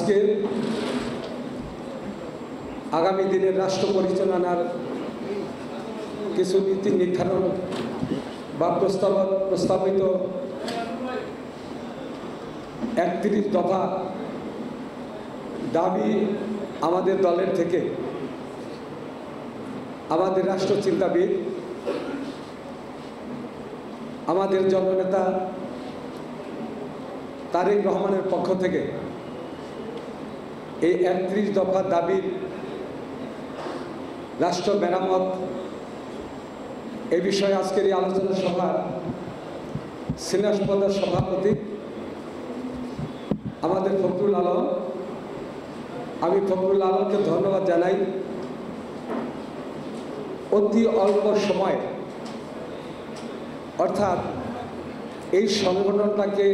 আজকে আগামী দিনের রাষ্ট্র পরিচালনার কিছু নীতি নির্ধারণ বা প্রস্তাবিত 31 দফা দাবি আমাদের দলের থেকে আমাদের রাষ্ট্রচিন্তাবিদ, আমাদের জননেতা তারেক রহমানের পক্ষ থেকে এই 31 দফা দাবির রাষ্ট্র মেরামত এই বিষয়ে আজকের এই আলোচনা সভার সিনাসপদ সভাপতি আমাদের ফখরুল আলম, আমি ফখরুল আলমকে ধন্যবাদ জানাই। অতি অল্প সময়ে অর্থাৎ এই সংগঠনটাকে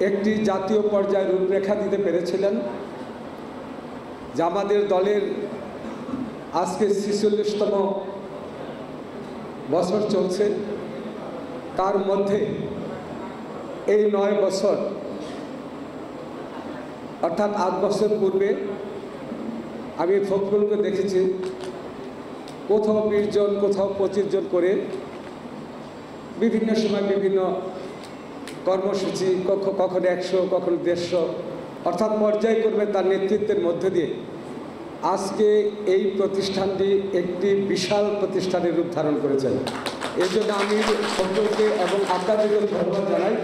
একটি জাতীয় পর্যায়ে রূপরেখা দিতে পেরেছিলেন, যে আমাদের দলের আজকে 46তম বছর চলছে, তার মধ্যে এই 9 বছর অর্থাৎ 8 বছর পূর্বে আমি ফখরুলকে দেখেছি কোথাও 20 জন, কোথাও 25 জন করে বিভিন্ন সময় বিভিন্ন কর্মসূচি, কখনো 100, কখনো 150, অর্থাৎ পর্যায়ক্রমে তার নেতৃত্বের মধ্যে দিয়ে আজকে এই প্রতিষ্ঠানটি একটি বিশাল প্রতিষ্ঠানের রূপ ধারণ করেছেন। এই জন্য আমি ফখরুলকে এবং আপনাদেরকে ধন্যবাদ জানাই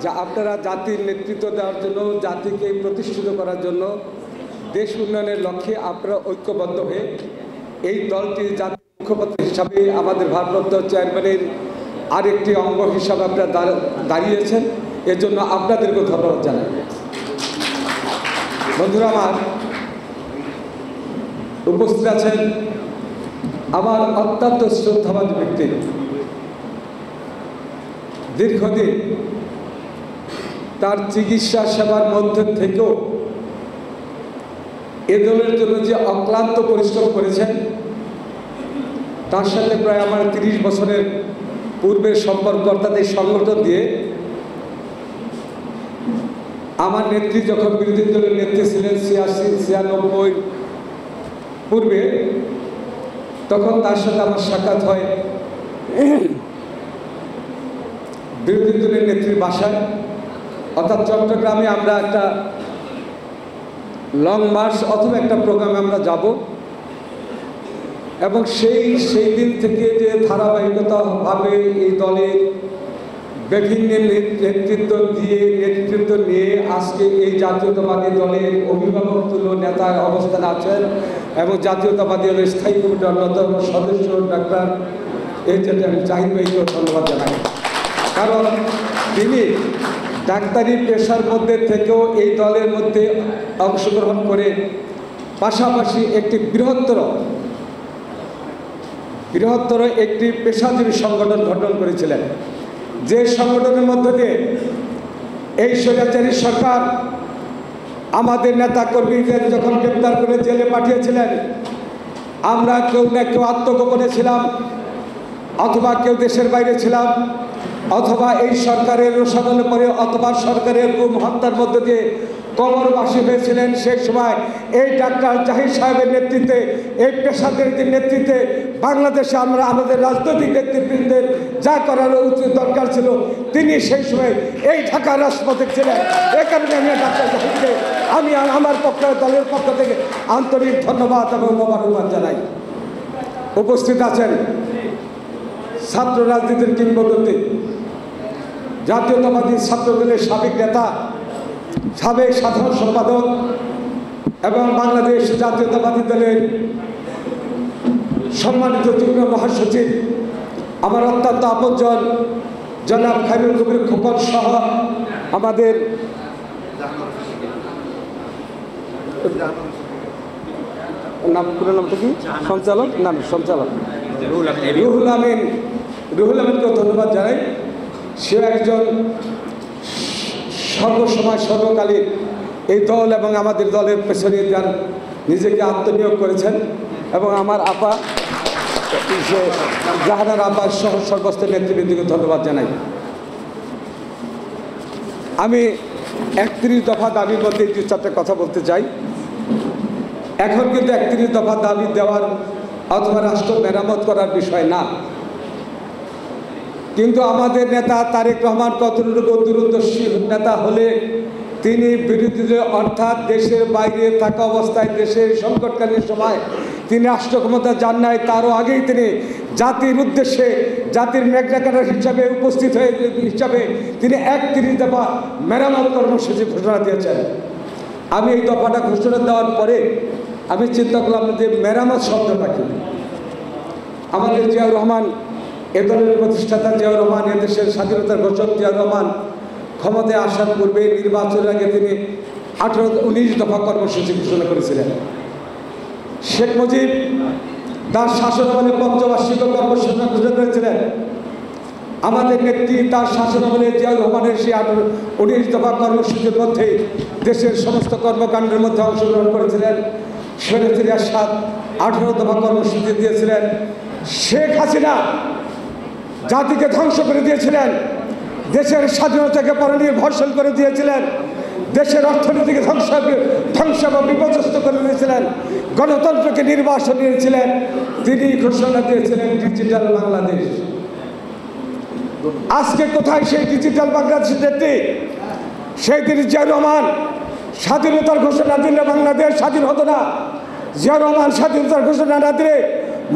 যে আপনারা জাতির নেতৃত্ব দেওয়ার জন্য, জাতিকে প্রতিষ্ঠিত করার জন্য, দেশ উন্নয়নের লক্ষ্যে আপনারা ঐক্যবদ্ধ হয়ে এই দলটি জাতির মুখপাত্র হিসাবে আমাদের ভারপ্রাপ্ত চেয়ারম্যানের আরেকটি অঙ্গ হিসাবে আপনারা দাঁড়িয়েছেন। এর জন্য আপনাদেরকে ধন্যবাদ জানাই। বন্ধুরা আমার, উপস্থিত আছেন আমার অত্যন্ত শ্রদ্ধাবান ব্যক্তি, দীর্ঘদিন তার চিকিৎসা সেবার মধ্যে থেকেও এ দলের জন্য যে অক্লান্ত পরিশ্রম করেছেন, তার সাথে প্রায় আমার 30 বছরের পূর্বের সম্পর্ক, অর্থাৎ এই সংগঠন দিয়ে আমার নেত্রী যখন বিরোধী দলের নেত্রী ছিলেন 86-96 পূর্বে, তখন তার সাথে আমার সাক্ষাৎ হয় বিরোধী দলের নেত্রীর বাসায়, অর্থাৎ চট্টগ্রামে। আমরা একটা লং মার্চ অথবা একটা প্রোগ্রামে আমরা যাব, এবং সেই দিন থেকে যে ধারাবাহিকতাভাবে এই দলে বিভিন্ন নেতৃত্ব নিয়ে আজকে এই জাতীয়তাবাদী দলের অভিভাবক তুল্য নেতা অবস্থানে আছেন, এবং জাতীয়তাবাদী দলের স্থায়ী কমিটির অন্যতম সদস্য ডাক্তার জাহিদ ভাইকে ধন্যবাদ জানাই। কারণ তিনি ডাক্তারি পেশার মধ্যে থেকেও এই দলের মধ্যে অংশগ্রহণ করে পাশাপাশি একটি বৃহত্তর একটি পেশাজীবী সংগঠন গঠন করেছিলেন, যে সংগঠনের মধ্য দিয়ে এই স্বৈরাচারী সরকার আমাদের নেতা কর্মীদের যখন গ্রেপ্তার করে জেলে পাঠিয়েছিলেন, আমরা কেউ না কেউ আত্মগোপনে ছিলাম, অথবা কেউ দেশের বাইরে ছিলাম, অথবা এই সরকারের রোষানলে পরে, অথবা সরকারের গুম হত্যার মধ্য দিয়ে কবরবাসী হয়েছিলেন। সেই সময় এই ডাক্তার জাহিদ সাহেবের নেতৃত্বে, এই পেশাদারদের নেতৃত্বে বাংলাদেশে আমরা আমাদের রাজনৈতিক নেতৃবৃন্দের যা করার উচিত দরকার ছিল, তিনি সেই সময় এই ঢাকার রাজপথে ছিলেন। এই কারণে আমি ডাক্তার জাহিদকে আমি আমার দলের পক্ষ থেকে আন্তরিক ধন্যবাদ এবং মোবারকবাদ জানাই। উপস্থিত আছেন ছাত্র রাজনীতির কিংবদন্তি, জাতীয়তাবাদী ছাত্র দলের সাবেক নেতা, সাবেক সাধারণ সম্পাদক এবং বাংলাদেশ জাতীয়তাবাদী দলের সম্মানিত যুগ্ম মহাসচিব, আমার অত্যন্ত আপনজন জনাব খায়রুল কবির খোকন সহ আমাদের পুরো নামটা কি, সঞ্চালক রুহুল আমিনকেও ধন্যবাদ জানাই। সে একজন সর্বসময় সর্বকালীন এই দল এবং আমাদের দলের পেছনে যার নিজেকে আত্মনিয়োগ করেছেন, এবং আমার আপা জাহানার আপার সহ সর্বস্তরের নেতৃবৃন্দকে ধন্যবাদ জানাই। আমি 31 31 দফা দাবির মধ্যে 2-4টা কথা বলতে চাই। এখন কিন্তু 31 দফা দাবি দেওয়ার অথবা রাষ্ট্র মেরামত করার বিষয় না, কিন্তু আমাদের নেতা তারেক রহমান কতটুকু দূরদর্শী নেতা হলে তিনি বিরোধীদের অর্থাৎ দেশের বাইরে থাকা অবস্থায় দেশের সংকটকালীন সময় তিনি রাষ্ট্র ক্ষমতা যান নাই, তারও আগেই তিনি জাতির উদ্দেশ্যে জাতির মেঘনাকাটার হিসাবে উপস্থিত হয়ে হিসাবে তিনি 31 দফা মেরামত কর্মসূচি ঘোষণা দিয়েছেন। আমি এই দফাটা ঘোষণা দেওয়ার পরে আমি চিন্তা করলাম যে মেরামত শব্দটা কি। আমাদের জিয়াউর রহমান, এ দলের প্রতিষ্ঠাতা জিয়াউর রহমান, এদেশের স্বাধীনতার ঘোষক জিয়াউর রহমান ক্ষমতায় আসার পূর্বে নির্বাচনের আগে তিনি 19 দফা কর্মসূচি ঘোষণা করেছিলেন। শেখ মুজিব তার শাসনামলে পঞ্চবার্ষিক কর্মসূচি ঘোষণা করেছিলেন। আমাদের নেত্রী তার শাসনামলে জিয়াউর রহমানের সেই 19 দফা কর্মসূচির মধ্যে দেশের সমস্ত কর্মকাণ্ডের মধ্যে অংশগ্রহণ করেছিলেন। স্বৈরাচারী এরশাদ 18 দফা কর্মসূচি দিয়েছিলেন। শেখ হাসিনা জাতিকে ধ্বংস করে দিয়েছিলেন, দেশের স্বাধীনতাকে পরনির্ভরশীল করে দিয়েছিলেন, দেশের অর্থনীতিকে ধ্বংস বা বিপর্যস্ত করে দিয়েছিলেন, গণতন্ত্রকে নির্বাসন দিয়েছিলেন। তিনি ঘোষণা দিয়েছিলেন ডিজিটাল বাংলাদেশ। আজকে কোথায় সেই ডিজিটাল বাংলাদেশের নেত্রী? সেই তিনি জিয়াউর রহমান স্বাধীনতার ঘোষণা দিলে বাংলাদেশ স্বাধীন হতো না। জিয়াউর রহমান স্বাধীনতার ঘোষণা না দিলে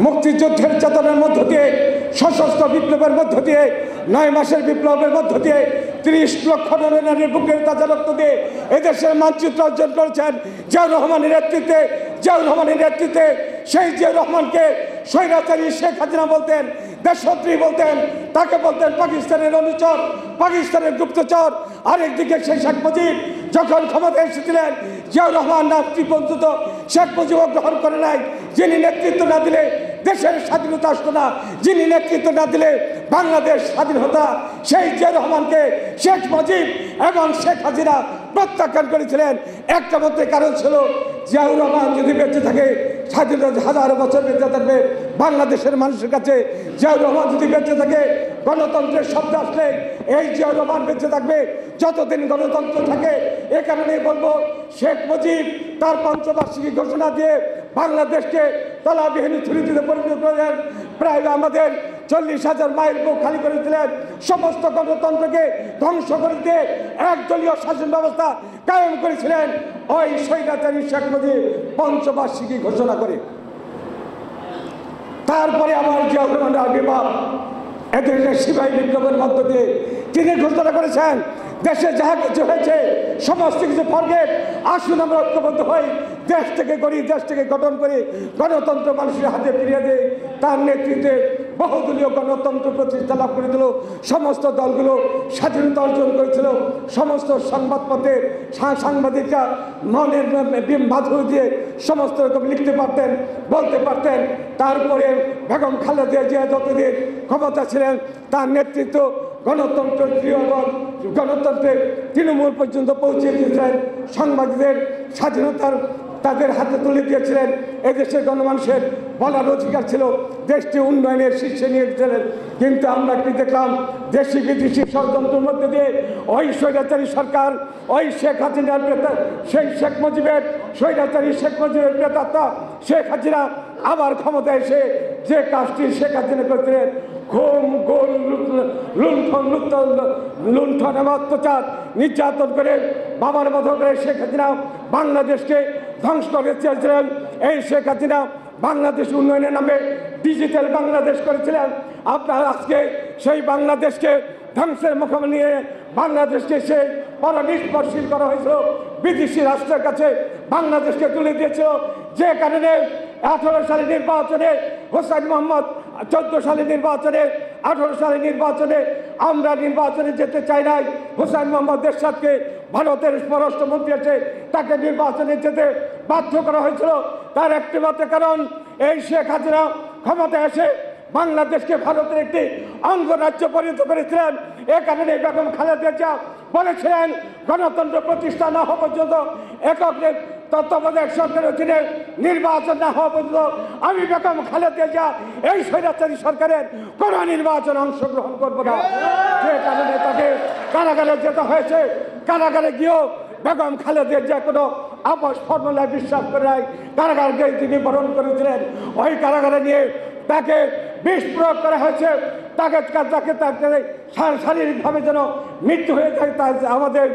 মুক্তিযুদ্ধের চেতনার মধ্য দিয়ে, সশস্ত্র বিপ্লবের মধ্য দিয়ে, 9 মাসের বিপ্লবের মধ্য দিয়ে 30 লক্ষ নারীর বুকের তাজা রক্ত দিয়ে এদেশের মানচিত্র অর্জন করেছেন জিয়াউর রহমানের নেতৃত্বে। জিয়াউর রহমানের নেতৃত্বে সেই জিয়াউর রহমানকে স্বৈরাচারী শেখ হাসিনা বলতেন, দেশশত্রী বলতেন, তাকে বলতেন পাকিস্তানের অনুচর, পাকিস্তানের গুপ্তচর। আরেকদিকে সেই শেখ মুজিব যখন ক্ষমতায় এসেছিলেন, জিয়াউর রহমান নামটি পর্যন্ত শেখ মুজিবও গ্রহণ করে নাই। যিনি নেতৃত্ব না দিলে দেশের স্বাধীনতা আসতো না, যিনি নেতৃত্ব না দিলে বাংলাদেশ স্বাধীন হতো। সেই জিয়াউর রহমানকে শেখ মুজিব এবং শেখ হাসিনা প্রত্যাখ্যান করেছিলেন। একটা মাত্র কারণ ছিল, জিয়াউর রহমান যদি বেঁচে থাকে, স্বাধীনতা 1000 বছর বেঁচে থাকবে বাংলাদেশের মানুষের কাছে। জিয়াউর রহমান যদি বেঁচে থাকে, গণতন্ত্রের শব্দ আসলে এই জিয়াউর রহমান বেঁচে থাকবে যতদিন গণতন্ত্র থাকে। এ কারণেই বলবো, শেখ মুজিব তার পঞ্চবার্ষিকী ঘোষণা দিয়ে বাংলাদেশকে তলাবিহীন থুরিতে পরিণত করেন। প্রায় আমাদের 40,000 মাইল বুক খালি করেছিলেন। সমস্ত গণতন্ত্রকে ধ্বংস করে দিয়ে একদলীয় শাসন ব্যবস্থা কায়েম করেছিলেন ওই স্বৈরাচারী শেখ মুজিব পঞ্চবার্ষিকী ঘোষণা করে। তারপরে আমার জিয়াউর রহমানের আবির্ভাব এদেশের সিপাহী বিপ্লবের মধ্য দিয়ে তিনি ঘোষণা করেছেন, দেশে যাহা কিছু হয়েছে সমস্ত কিছু ফরগেট, আসুন আমরা ঐক্যবদ্ধ হই, দেশ থেকে গড়ি, দেশ থেকে গঠন করি, গণতন্ত্র মানুষের হাতে ফিরিয়ে দেয়। তার নেতৃত্বে বহুদলীয় গণতন্ত্র প্রতিষ্ঠা লাভ করে দিল। সমস্ত দলগুলো স্বাধীনতা অর্জন করেছিল। সমস্ত সংবাদপত্রের সাংবাদিকরা মনের মাধুরী দিয়ে সমস্ত রকম লিখতে পারতেন, বলতে পারতেন। তারপরে বেগম খালেদা জিয়া যতদিন ক্ষমতা ছিলেন, তার নেতৃত্ব গণতন্ত্র এবং গণতন্ত্রের তৃণমূল পর্যন্ত পৌঁছে দিয়েছিলেন। সাংবাদিকদের স্বাধীনতার তাদের হাতে তুলে দিয়েছিলেন। এদেশের গণমানুষের বলার অধিকার ছিল, দেশটি উন্নয়নের শীর্ষে নিয়ে গেছিলেন। কিন্তু আমরা কি দেখলাম, দেশি বিদেশি ষড়যন্ত্রের মধ্যে দিয়ে ওই স্বৈরাচারী সরকার, ওই শেখ হাসিনার সেই শেখ মুজিবের স্বৈরাচারী শেখ মুজিবের প্রেতাত্মা শেখ হাসিনা আবার ক্ষমতা এসে যে কাজটি শেখ হাসিনা করছিলেন, খুন, গোল, লুণ্ঠন এবং অত্যাচার নির্যাতন করে বাবার মতো করে শেখ হাসিনা বাংলাদেশকে ধ্বংস করে চেয়েছিলেন। এই শেখ হাসিনা বাংলাদেশ উন্নয়নের নামে ডিজিটাল বাংলাদেশ করেছিলেন। আপনার আজকে সেই বাংলাদেশকে ধ্বংসের মুখে নিয়ে বাংলাদেশকে সে পরনির্ভরশীল করা হয়েছিল, বিদেশি রাষ্ট্রের কাছে বাংলাদেশকে তুলে দিয়েছিল। যে কারণে 18 সালের নির্বাচনে হোসেন মোহাম্মদ, 14 সালের নির্বাচনে, 18 সালের নির্বাচনে আমরা নির্বাচনে যেতে চাই নাই। হোসেন মোহাম্মদ এরশাদকে ভারতের পররাষ্ট্রমন্ত্রী আছে, তাকে নির্বাচনে যেতে বাধ্য করা হয়েছিল। তার একটি মাত্র কারণ, এই শেখ হাসিনা ক্ষমতা এসে বাংলাদেশকে ভারতের একটি অঙ্গরাজ্য পরিণত করেছিলেন। এ কারণে বেগম খালেদা জিয়া বলেছিলেন, গণতন্ত্র প্রতিষ্ঠা না হওয়া পর্যন্ত, একক তত্ত্বাবধায়ক সরকারের অধীনে নির্বাচন না হওয়া পর্যন্ত আমি বেগম খালেদা জিয়া এই স্বৈরাচারী সরকারের কোনো নির্বাচন অংশগ্রহণ করব না। যে কারণে তাকে কারাগারে যেতে হয়েছে। কারাগারে গিয়েও বেগম খালেদা জিয়া কোনো আপস ফর্মুলায় বিশ্বাস করে নাই, কারাগারকে তিনি বরণ করেছিলেন। ওই কারাগারে নিয়ে তাকে বিষ প্রয়োগ করা হয়েছে, তাকে শারীরিকভাবে যেন মৃত্যু হয়ে থাকে আমাদের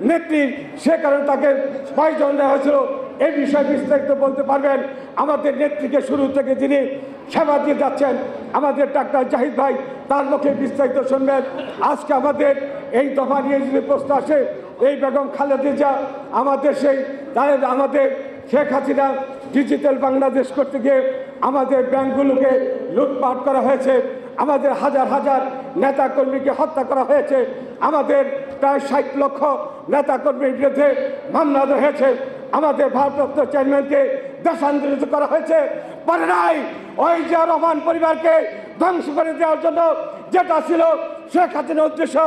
নেত্রীর, সে কারণে তাকে পয়জন দেওয়া হয়েছিল। এই বিষয়ে বিস্তারিত বলতে পারবেন আমাদের নেত্রীকে শুরু থেকে যিনি সেবা দিয়ে যাচ্ছেন আমাদের ডাক্তার জাহিদ ভাই, তার মুখে বিস্তারিত শুনবেন। আজকে আমাদের এই দফা নিয়ে যদি প্রশ্ন আসে, এই বেগম খালেদা জিয়া আমাদের আমাদের শেখ হাসিনা ডিজিটাল বাংলাদেশ করতে গিয়ে আমাদের ব্যাংকগুলোকে লুটপাট করা হয়েছে, আমাদের হাজার হাজার নেতাকর্মীকে হত্যা করা হয়েছে, আমাদের প্রায় 60 লক্ষ নেতাকর্মীর বিরুদ্ধে মামলা হয়েছে, আমাদের ভারপ্রাপ্ত চেয়ারম্যানকে দেশান্তরিত করা হয়েছে। পারে নাই ওই যে রহমান পরিবারকে ধ্বংস করে দেওয়ার জন্য যেটা ছিল শেখ হাসিনার উদ্দেশ্য,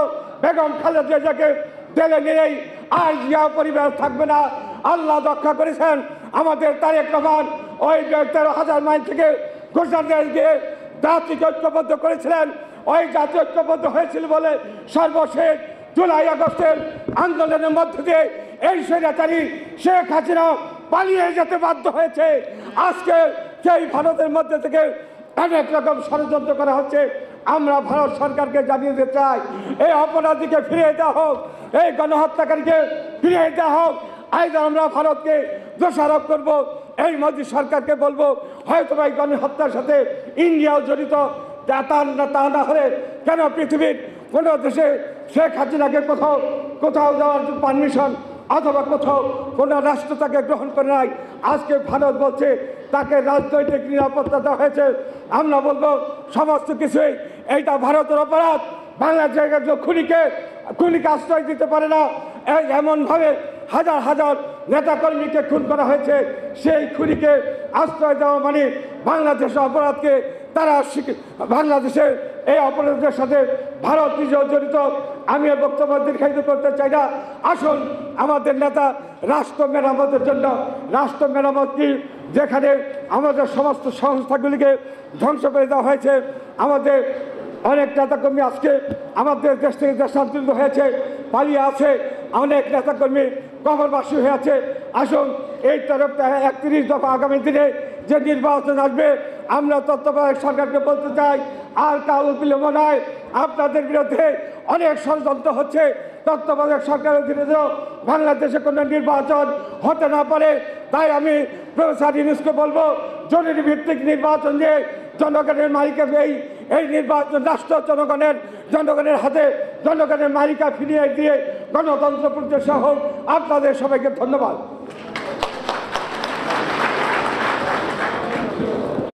বেগম খালেদা জিয়াকে জেলে নিয়েই আর জিয়া পরিবার থাকবে না। আল্লাহ রক্ষা করেছেন আমাদের তারেক রহমান ওই 13,000 মাইল থেকে ঘোষণা দিয়ে জাতিকে ঐক্যবদ্ধ করেছিলেন। ওই জাতি ঐক্যবদ্ধ হয়েছিল বলে সর্বশেষ জুলাই আগস্টের আন্দোলনের মধ্য দিয়ে এই স্বৈরাচারী শেখ হাসিনা পালিয়ে যেতে বাধ্য হয়েছে। আজকে সেই ভারতের মধ্যে থেকে অনেক রকম ষড়যন্ত্র করা হচ্ছে। আমরা ভারত সরকারকে জানিয়ে দিতে চাই, এই অপরাধীকে ফিরিয়ে দেওয়া হোক, এই গণহত্যাকারীকে ফিরিয়ে দেওয়া হোক। আজ আমরা ভারতকে দোষারোপ করব, এই মোদী সরকারকে বলবো হয়তো এই গণহত্যার সাথে ইন্ডিয়াও জড়িত। তা না হলে কেন পৃথিবীর কোনো দেশে শেখ হাসিনাকে কোথাও যাওয়ার পারমিশন অথবা কোথাও কোনো রাষ্ট্র তাকে গ্রহণ করে নাই। আজকে ভারত বলছে তাকে রাজনৈতিক নিরাপত্তা দেওয়া হয়েছে। আমরা বলবো সমস্ত কিছুই এইটা ভারতের অপরাধ। বাংলাদেশের খুনিকে আশ্রয় দিতে পারে না, এমনভাবে হাজার হাজার নেতাকর্মীকে খুন করা হয়েছে। সেই খুনিকে আশ্রয় দেওয়া মানে বাংলাদেশের অপরাধকে তারা বাংলাদেশের এই অপরাধের সাথে ভারত নিজেও জড়িত। আমি এই বক্তব্য দীর্ঘায়িত করতে চাই না। আসুন আমাদের নেতা রাষ্ট্র মেরামতের জন্য রাষ্ট্র মেরামত কি, যেখানে আমাদের সমস্ত সংস্থাগুলিকে ধ্বংস করে দেওয়া হয়েছে, আমাদের অনেক নেতাকর্মী আজকে আমাদের দেশ থেকে দেশান্তরিত হয়েছে, পালিয়ে আছে, অনেক নেতাকর্মী কবরবাসী হয়ে আছে। আসুন এই তরফ 31 দফা আগামী দিনে যে নির্বাচন আসবে, আমরা তত্ত্বাবধায়ক সরকারকে বলতে চাই আর কাল বিলম্ব নয়, আপনাদের বিরুদ্ধে অনেক ষড়যন্ত্র হচ্ছে। তত্ত্বাবধায়ক সরকারের বিরুদ্ধে বাংলাদেশে কোনো নির্বাচন হতে না পারে। তাই আমি প্রফেসর ইউনূসকে বলবো জরুরি ভিত্তিক নির্বাচন দিয়ে জনগণের মালিকের এই নির্বাচন রাষ্ট্র জনগণের হাতে জনগণের মালিকা ফিরিয়ে দিয়ে গণতন্ত্র প্রতিষ্ঠা হোক। আপনাদের সবাইকে ধন্যবাদ।